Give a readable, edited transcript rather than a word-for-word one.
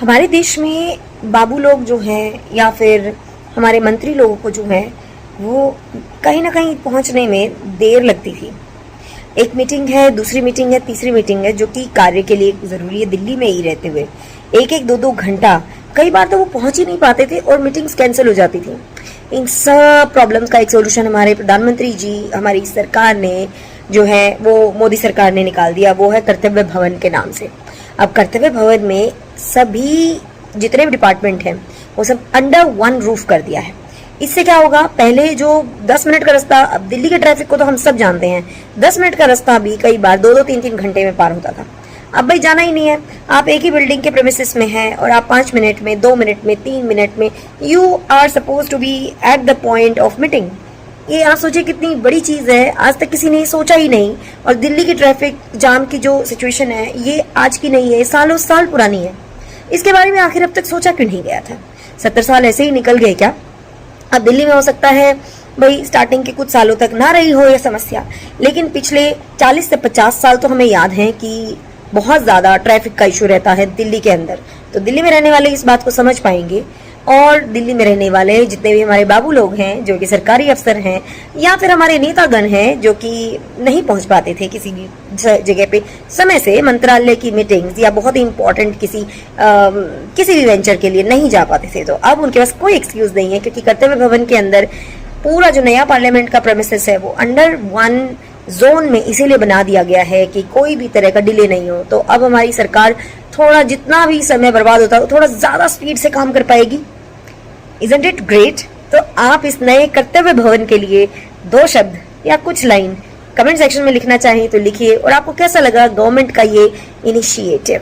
हमारे देश में बाबू लोग जो हैं या फिर हमारे मंत्री लोगों को जो है वो कहीं ना कहीं पहुंचने में देर लगती थी। एक मीटिंग है, दूसरी मीटिंग है, तीसरी मीटिंग है जो कि कार्य के लिए ज़रूरी है। दिल्ली में ही रहते हुए एक एक दो दो घंटा कई बार तो वो पहुंच ही नहीं पाते थे और मीटिंग्स कैंसिल हो जाती थी। इन सब प्रॉब्लम्स का एक सोल्यूशन हमारे प्रधानमंत्री जी, हमारी सरकार ने जो है वो मोदी सरकार ने निकाल दिया, वो है कर्तव्य भवन के नाम से। अब कर्तव्य भवन में सभी जितने भी डिपार्टमेंट हैं वो सब अंडर वन रूफ कर दिया है। इससे क्या होगा, पहले जो 10 मिनट का रास्ता, अब दिल्ली के ट्रैफिक को तो हम सब जानते हैं, 10 मिनट का रास्ता भी कई बार 2-2, 3-3 घंटे में पार होता था। अब भाई जाना ही नहीं है, आप एक ही बिल्डिंग के प्रेमिसेस में हैं और आप 5 मिनट में, 2 मिनट में, 3 मिनट में you are suppose to be at the point of meeting. ये आप सोचिए कितनी बड़ी चीज है, आज तक किसी ने सोचा ही नहीं। और दिल्ली की ट्रैफिक जाम की जो सिचुएशन है ये आज की नहीं है, सालों साल पुरानी है। इसके बारे में आखिर अब तक सोचा क्यों नहीं गया था? 70 साल ऐसे ही निकल गए क्या? अब दिल्ली में हो सकता है भाई स्टार्टिंग के कुछ सालों तक ना रही हो यह समस्या, लेकिन पिछले 40 से 50 साल तो हमें याद है कि बहुत ज़्यादा ट्रैफिक का इशू रहता है दिल्ली के अंदर। तो दिल्ली में रहने वाले इस बात को समझ पाएंगे और दिल्ली में रहने वाले जितने भी हमारे बाबू लोग हैं जो कि सरकारी अफसर हैं या फिर हमारे नेतागण हैं जो कि नहीं पहुंच पाते थे किसी भी जगह पे समय से, मंत्रालय की मीटिंग्स या बहुत ही इंपॉर्टेंट किसी भी वेंचर के लिए नहीं जा पाते थे, तो अब उनके पास कोई एक्सक्यूज नहीं है क्योंकि कर्तव्य भवन के अंदर पूरा जो नया पार्लियामेंट का प्रेमिसेस है वो अंडर वन जोन में इसीलिए बना दिया गया है कि कोई भी तरह का डिले नहीं हो। तो अब हमारी सरकार थोड़ा जितना भी समय बर्बाद होता है थोड़ा ज्यादा स्पीड से काम कर पाएगी। Isn't it great? तो आप इस नए कर्तव्य भवन के लिए 2 शब्द या कुछ लाइन कमेंट सेक्शन में लिखना चाहें तो लिखिए। और आपको कैसा लगा गवर्नमेंट का ये इनिशिएटिव?